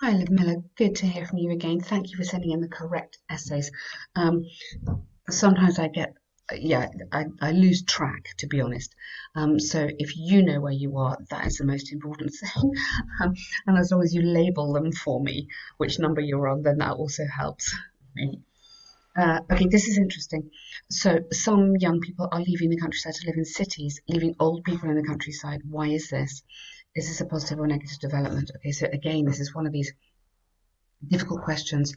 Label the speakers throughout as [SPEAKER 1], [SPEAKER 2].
[SPEAKER 1] Hi, Lydmila. Good to hear from you again. Thank you for sending in the correct essays. Um, Sometimes I get, yeah, I lose track, to be honest. So if you know where you are, that is the most important thing. Um, and as long as you label them for me, which number you're on, then that also helps me. Okay, this is interesting. So some young people are leaving the countryside to live in cities, leaving old people in the countryside. Why is this? Is this a positive or negative development? Okay, so again, this is one of these difficult questions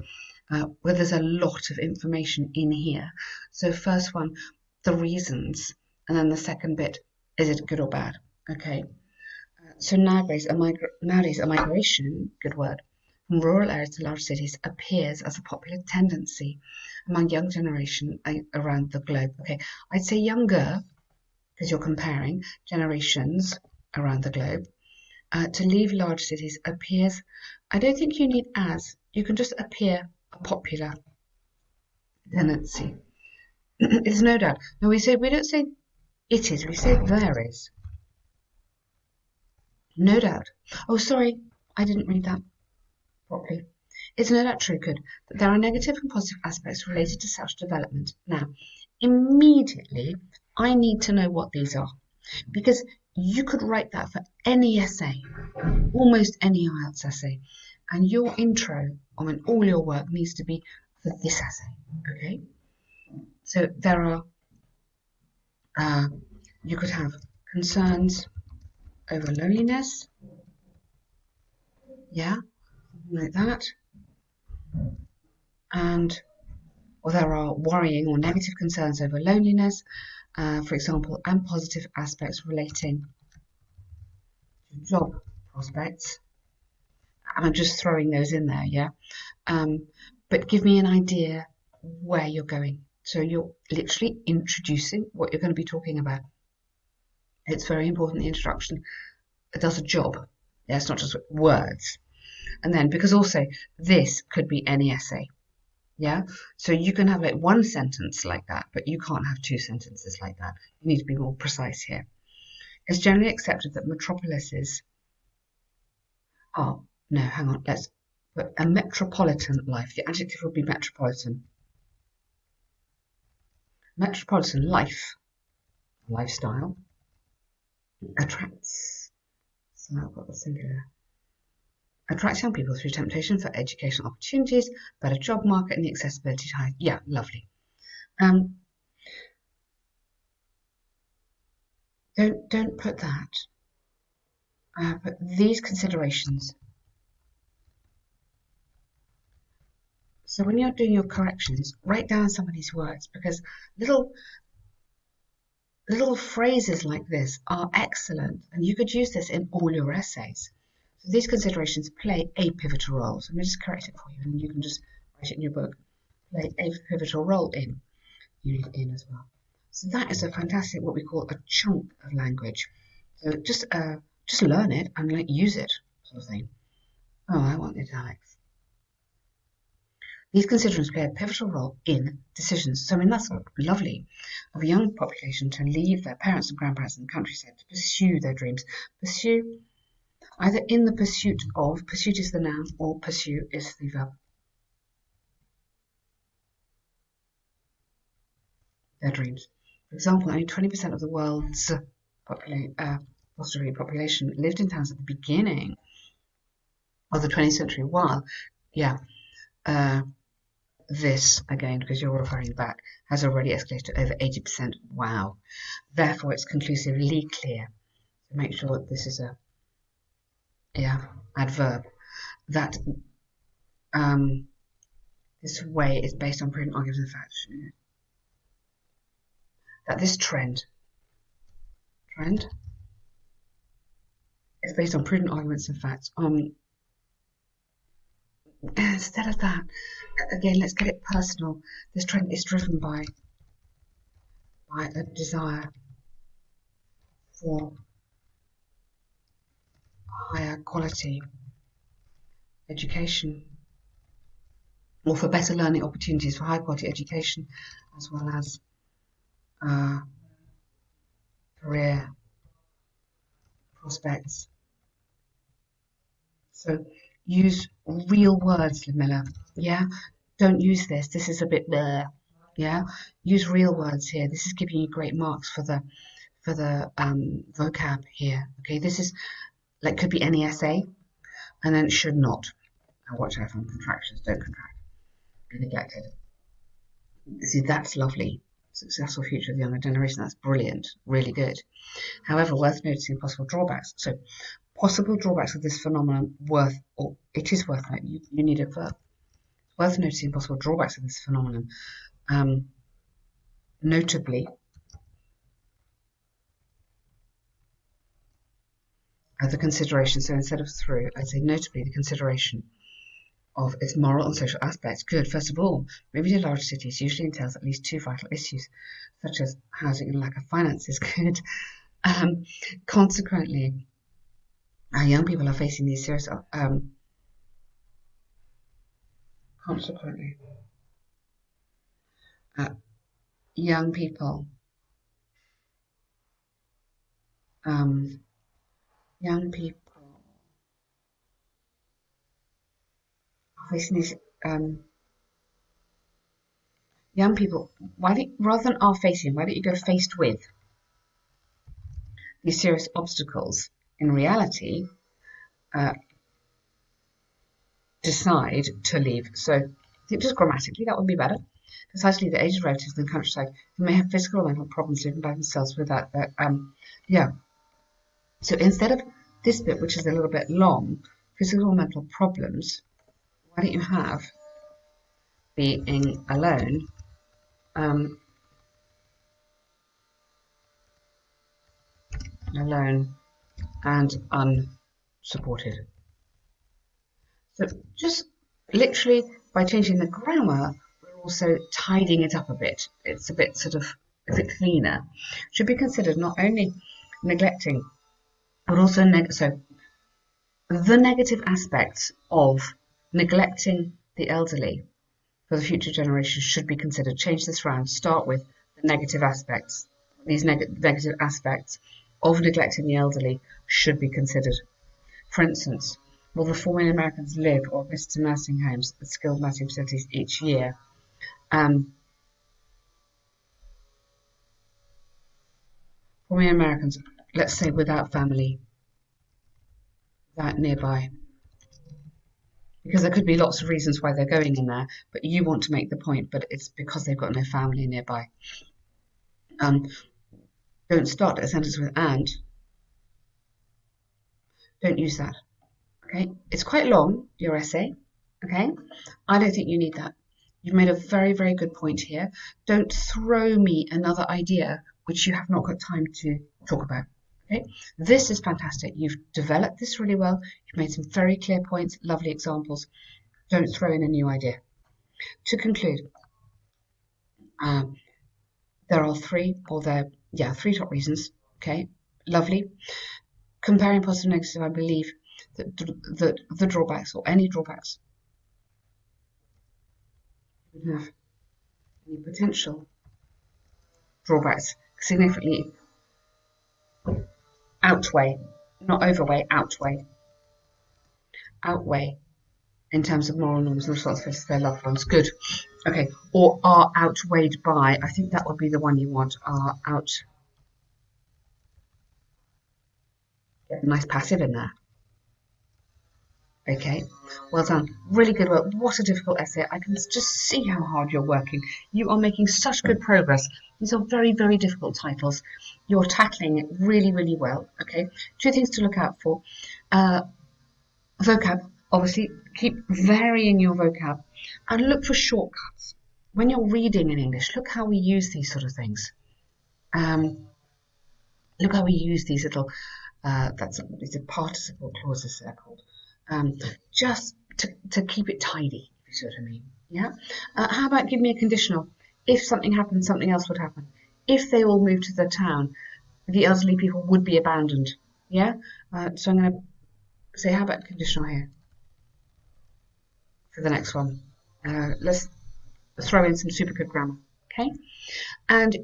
[SPEAKER 1] where there's a lot of information in here. So first one, the reasons, and then the second bit, is it good or bad? Okay. So nowadays a migration, good word, from rural areas to large cities appears as a popular tendency among young generation around the globe. Okay, I'd say younger because you're comparing generations around the globe. To leave large cities appears, I don't think you need as, you can just appear a popular tendency. It's no doubt. No, we don't say it is, we say there is. No doubt. Oh, sorry, I didn't read that properly. It's no doubt true, good, that there are negative and positive aspects related to such development. Now, immediately, I need to know what these are because you could write that for any essay, almost any IELTS essay, and your intro on all your work needs to be for this essay. Okay, so there are uh, you could have concerns over loneliness, yeah, like that, and or there are worrying or negative concerns over loneliness, for example, and positive aspects relating to job prospects. I'm just throwing those in there, yeah. But give me an idea where you're going. So you're literally introducing what you're going to be talking about. It's very important the introduction does a job. Yeah, it's not just words. And then because also this could be any essay. Yeah. So you can have like one sentence like that, but you can't have two sentences like that. You need to be more precise here. It's generally accepted that metropolises are, no, hang on, let's put a metropolitan life. The adjective would be metropolitan. Metropolitan life, lifestyle, attracts, so I've got the singular, attracts young people through temptation for educational opportunities, better job market, and the accessibility to high. Yeah, lovely. Um, don't put that. But these considerations. So when you're doing your corrections, write down some of these words because little little phrases like this are excellent, and you could use this in all your essays. So these considerations play a pivotal role. So let me just correct it for you, and you can just write it in your book. Play a pivotal role in. You need in as well. So that is a fantastic, what we call a chunk of language. So just learn it and like use it, sort of thing. Oh, I want italics. These constituents play a pivotal role in decisions. So, I mean, that's lovely of a young population to leave their parents and grandparents in the countryside to pursue their dreams. Pursue, either in the pursuit of, pursuit is the noun, or pursue is the verb. Their dreams. For example, only 20% of the world's population lived in towns at the beginning of the 20th century, while, yeah, uh, this, again, because you're referring back, has already escalated to over 80%. Wow. Therefore, it's conclusively clear. So make sure that this is a adverb. That this way is based on prudent arguments and facts. That this trend is based on prudent arguments and facts. Instead of that, again, let's get it personal. This trend is driven by a desire for higher quality education or for better learning opportunities, for high quality education, as well as career prospects. So use real words, Lydmila. Yeah, don't use this. This is a bit there. Yeah, use real words here. This is giving you great marks for the vocab here. Okay, this is like could be any essay, and then it should not. Now watch out on contractions. Don't contract. Be neglected. See, that's lovely. Successful future of the younger generation. That's brilliant. Really good. However, worth noticing possible drawbacks. So, possible drawbacks of this phenomenon it is worth noting. You need a verb. Worth noticing possible drawbacks of this phenomenon. Notably, the consideration. So instead of through, I'd say notably the consideration of its moral and social aspects. Good. First of all, moving to large cities usually entails at least two vital issues, such as housing and lack of finances. Good. Consequently, our young people are facing these serious. Consequently, young people, young people are facing these. Young people, rather than are facing, why don't you go faced with these serious obstacles? In reality, decide to leave. So I think just grammatically that would be better. Decide to leave the aged relatives in the countryside who may have physical or mental problems living by themselves without their yeah. So instead of this bit, which is a little bit long, physical or mental problems, why don't you have being alone alone and unsupported. So just literally by changing the grammar, we're also tidying it up a bit. It's a bit a bit cleaner. Should be considered not only neglecting, but also so the negative aspects of neglecting the elderly for the future generations should be considered. Change this round. Start with the negative aspects. These negative aspects of neglecting the elderly should be considered. For instance, will the 4 million Americans live or visit nursing homes and skilled nursing facilities each year? 4 million Americans, let's say without family, that nearby. Because there could be lots of reasons why they're going in there, but you want to make the point, but it's because they've got no family nearby. Don't start a sentence with and. Don't use that. Okay, it's quite long, your essay. Okay, I don't think you need that. You've made a very, very good point here. Don't throw me another idea which you have not got time to talk about. Okay, this is fantastic. You've developed this really well. You've made some very clear points, lovely examples. Don't throw in a new idea. To conclude, there are three top reasons. Okay, lovely. Comparing positive and negative, I believe that the drawbacks or any drawbacks would have any potential drawbacks significantly outweigh, not overweigh, outweigh in terms of moral norms and responsibilities to their loved ones. Good. Okay. Or are outweighed by. I think that would be the one you want. Are out. Get a nice passive in there. Okay, well done. Really good work. What a difficult essay. I can just see how hard you're working. You are making such good progress. These are very, very difficult titles. You're tackling it really, really well. Okay, two things to look out for. Vocab, obviously, keep varying your vocab and look for shortcuts. When you're reading in English, look how we use these sort of things. Look how we use these little, these are participle clauses they're called. Just to keep it tidy, if you see what I mean. Yeah. How about give me a conditional? If something happened, something else would happen. If they all moved to the town, the elderly people would be abandoned. Yeah. So I'm going to say, how about conditional here for the next one? Let's throw in some super good grammar. Okay. And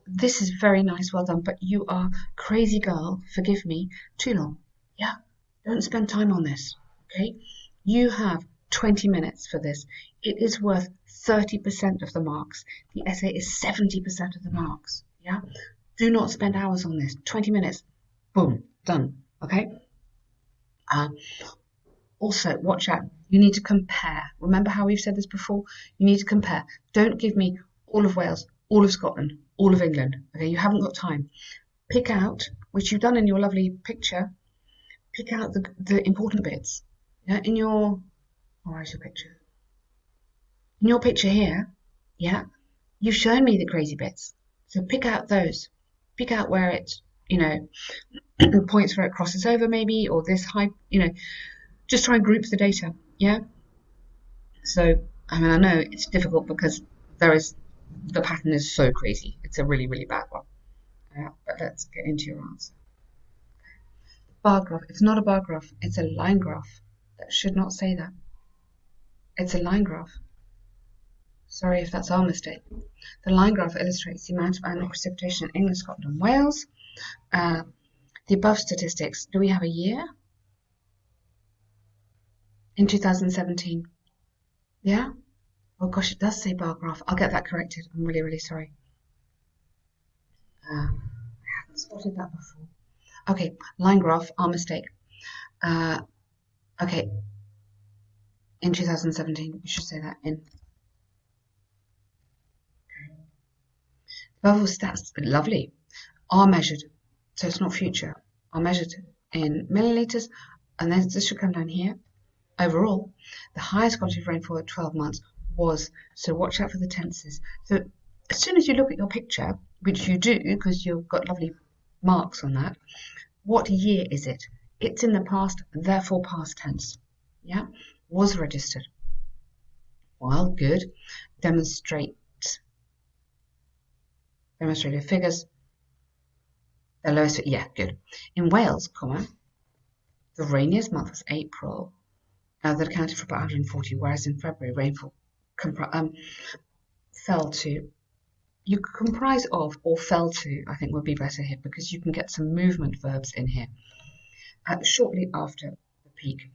[SPEAKER 1] this is very nice, well done, but you are crazy girl, forgive me, too long. Yeah. Don't spend time on this. Okay, You have 20 minutes for this. It is worth 30% of the marks. The essay is 70% of the marks. Yeah? Do not spend hours on this. 20 minutes. Boom. Done. Okay? Uh, Also, watch out. You need to compare. Remember how we've said this before? You need to compare. Don't give me all of Wales, all of Scotland, all of England. Okay, you haven't got time. Pick out, which you've done in your lovely picture, pick out the important bits. Yeah, in your, where's your picture? In your picture here, yeah, you've shown me the crazy bits. So pick out those. Pick out where it's, points where it crosses over maybe, or this high, just try and group the data. Yeah. So, I mean, I know it's difficult because the pattern is so crazy. It's a really, really bad one. But let's get into your answer. Bar graph. It's not a bar graph. It's a line graph. That should not say that. It's a line graph. Sorry if that's our mistake. The line graph illustrates the amount of annual precipitation in England, Scotland, and Wales. The above statistics. Do we have a year? In 2017. Yeah? Oh gosh, it does say bar graph. I'll get that corrected. I'm really, really sorry. I hadn't spotted that before. Okay, line graph, our mistake. Okay, in 2017, you should say that in. Above all stats, lovely, are measured, so it's not future, are measured in millilitres, and then this should come down here. Overall, the highest quantity of rainfall at 12 months was, so watch out for the tenses. So as soon as you look at your picture, which you do because you've got lovely marks on that, what year is it? It's in the past, therefore past tense. Yeah, was registered. Well, good. Demonstrated figures. The lowest, yeah, good. In Wales, the rainiest month was April. That accounted for about 140, whereas in February rainfall fell to. You could comprise of or fell to, I think would be better here because you can get some movement verbs in here. Shortly after the peak.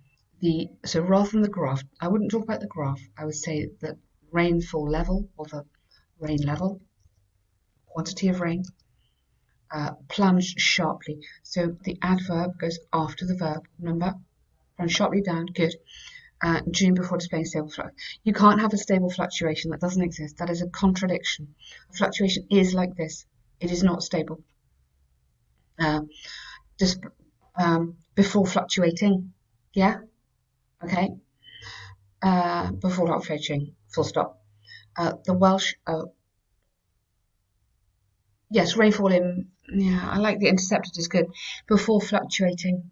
[SPEAKER 1] So rather than the graph, I wouldn't talk about the graph. I would say the rainfall level or the rain level, quantity of rain, plunged sharply. So the adverb goes after the verb. Remember, from sharply down. Good. June before displaying stable fluctuation. You can't have a stable fluctuation. That doesn't exist. That is a contradiction. A fluctuation is like this. It is not stable. Just before fluctuating. Yeah. Okay. Before fluctuating. Full stop. The Welsh. Yes, rainfall in. Yeah, I like the intercepted is good. Before fluctuating.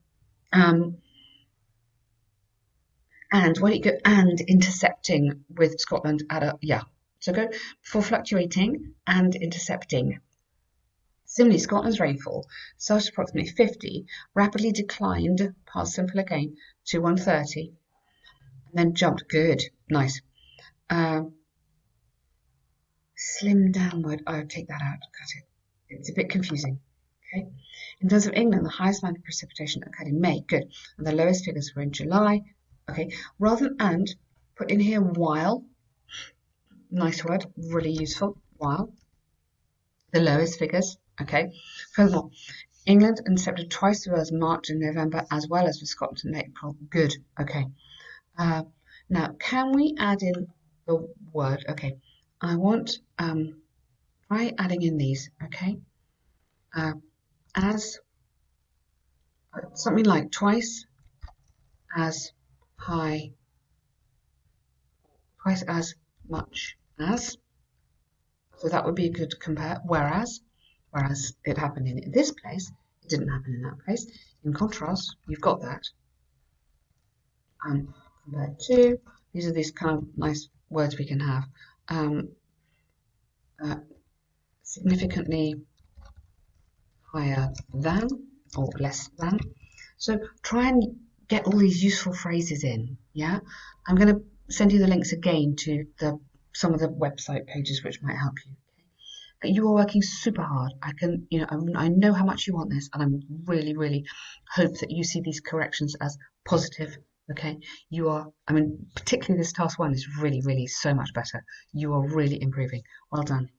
[SPEAKER 1] And when you go and intercepting with Scotland at a yeah. So go before fluctuating and intercepting. Similarly, Scotland's rainfall started approximately 50, rapidly declined past simple again to 130, and then jumped. Good, nice. Slim downward. Oh, take that out. Cut it. It's a bit confusing. Okay. In terms of England, the highest amount of precipitation occurred in May. Good. And the lowest figures were in July. Okay. Rather than and, put in here while. Nice word. Really useful. While. The lowest figures. Okay. Furthermore, England intercepted twice as March and November, as well as with Scotland in April. Good. Okay. Now, can we add in the word? Okay. I want try adding in these. Okay. As something like twice as high, twice as much as. So that would be a good compare. Whereas it happened in this place, it didn't happen in that place. In contrast, you've got that. Compared to, these are these kind of nice words we can have. Significantly higher than or less than. So try and get all these useful phrases in. Yeah, I'm going to send you the links again to some of the website pages which might help you. You are working super hard. I know how much you want this, and I really, really hope that you see these corrections as positive Okay, you are, I mean, particularly this task one is really, really so much better. You are really improving. Well done.